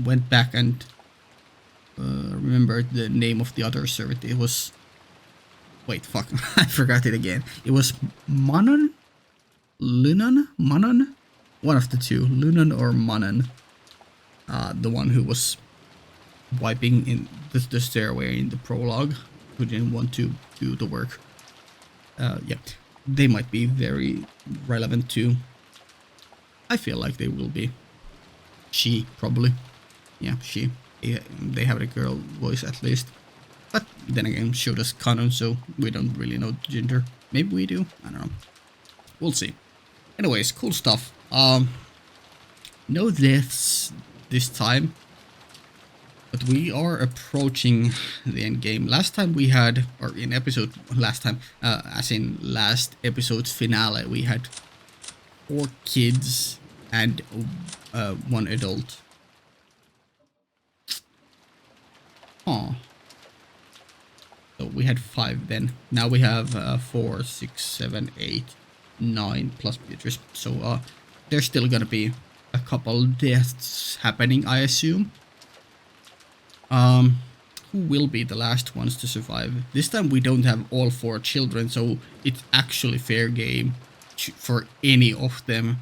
went back and remembered the name of the other servant. It was, wait, fuck, I forgot it again. It was Manon? Lunan? Manon? One of the two, Lunan or Manon. The one who was wiping in the stairway in the prologue, who didn't want to do the work. Yeah, they might be very relevant too. I feel like they will be. She, probably. Yeah, she. They have a girl voice at least. But then again, Shota's canon, so we don't really know gender. Maybe we do? I don't know. We'll see. Anyways, cool stuff. No deaths this time. But we are approaching the end game. Last time we had, or in episode, as in last episode's finale, we had 4 kids and 1 adult. Huh. So we had 5 then. Now we have 4, 6, 7, 8, 9 plus Beatrice. So there's still gonna be a couple deaths happening, I assume. Who will be the last ones to survive? This time we don't have all 4 children, so it's actually fair game for any of them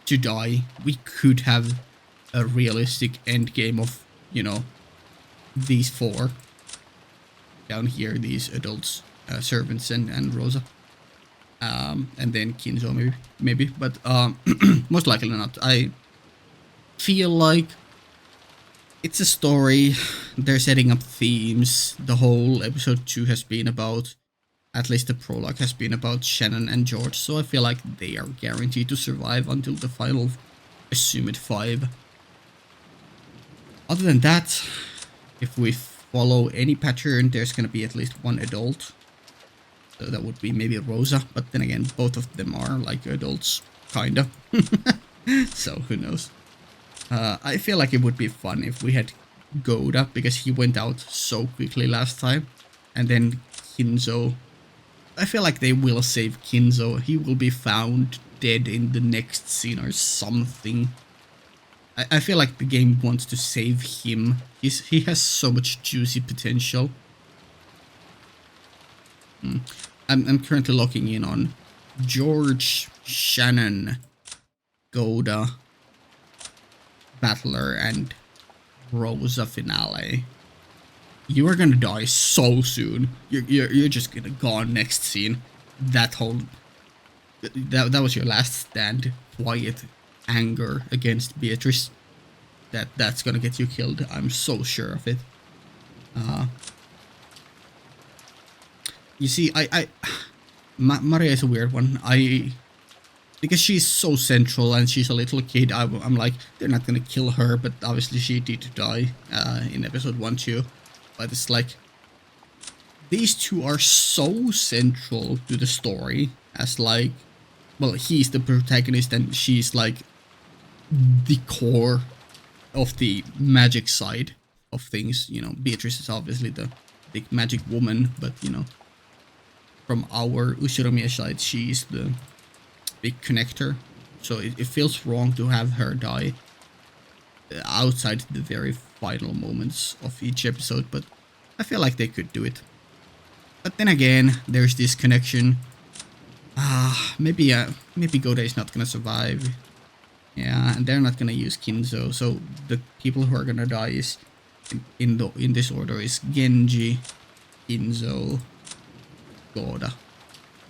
to die. We could have a realistic end game of, these 4 down here, these adults, servants and Rosa, and then Kinzo maybe, but most likely not. I feel like it's a story. They're setting up themes. The whole episode 2 has been about, at least the prologue has been about Shannon and George, so I feel like they are guaranteed to survive until the final, assume it 5. Other than that, if we follow any pattern, there's gonna be at least 1 adult. So that would be maybe Rosa, but then again, both of them are like adults, kinda. So who knows? I feel like it would be fun if we had Goda, because he went out so quickly last time. And then Kinzo. I feel like they will save Kinzo. He will be found dead in the next scene or something. I feel like the game wants to save him. He has so much juicy potential. I'm currently locking in on George, Shannon, Goda, Battler, and Rosa finale. You are gonna die so soon. You're just gonna gone next scene. That was your last stand. Quiet anger against Beatrice. That's gonna get you killed. I'm so sure of it. You see, Maria is a weird one. Because she's so central and she's a little kid, I'm like, they're not gonna kill her, but obviously she did die in episode 1 too. But it's like, these two are so central to the story as like, well, he's the protagonist and she's like the core of the magic side of things. Beatrice is obviously the big magic woman, but from our Ushiromiya side, she's the big connector so it feels wrong to have her die outside the very final moments of each episode, but I feel like they could do it. But then again, there's this connection. Maybe Goda is not gonna survive. Yeah, and they're not gonna use Kinzo, so the people who are gonna die is in this order is Genji, Kinzo, Goda.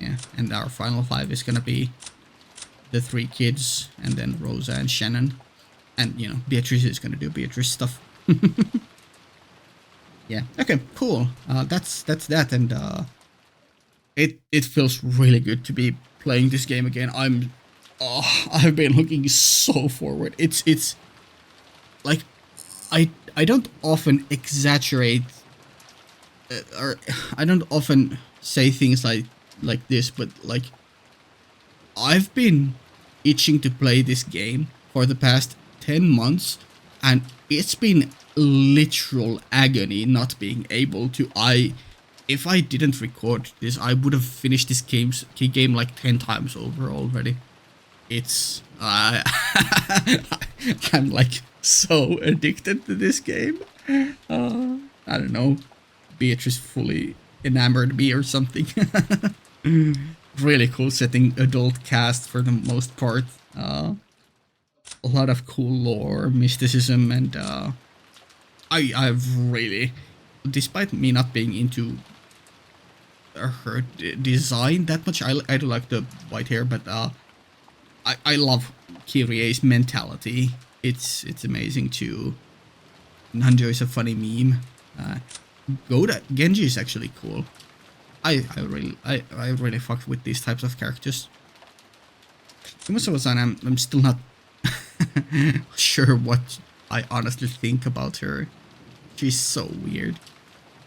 Yeah, and our final 5 is gonna be the 3 kids, and then Rosa and Shannon. And, you know, Beatrice is gonna do Beatrice stuff. Yeah, okay, cool. That's that, and it feels really good to be playing this game again. I've been looking so forward. It's like I don't often exaggerate, or I don't often say things like this, but like I've been itching to play this game for the past 10 months, and it's been literal agony not being able to. If I didn't record this, I would have finished this game like 10 times over already. It's I'm like so addicted to this game. I don't know. Beatrice fully enamored me or something. Really cool setting, adult cast for the most part. A lot of cool lore, mysticism, and I've really, despite me not being into her design that much, I do like the white hair, but I love Kyrie's mentality. It's amazing too. Nanjo is a funny meme. Genji is actually cool. I really fuck with these types of characters. Kumasawa-san, I'm still not sure what I honestly think about her. She's so weird.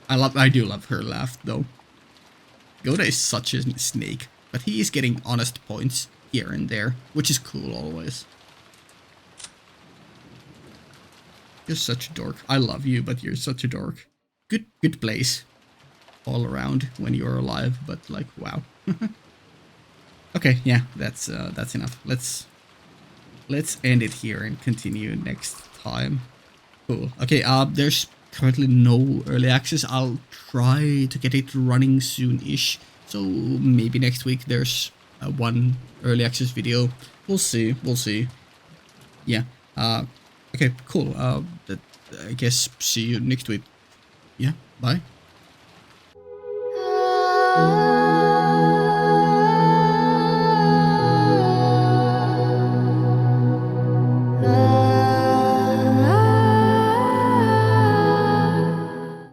I do love her laugh though. Goda is such a snake, but he is getting honest points here and there, which is cool always. You're such a dork. I love you, but you're such a dork. Good place all around when you're alive, but like, wow. Okay, yeah, that's enough. Let's end it here and continue next time. Cool. Okay, there's currently no early access. I'll try to get it running soon-ish. So maybe next week there's one early access video. We'll see. Yeah. Okay, cool. I guess see you next week. Yeah, bye.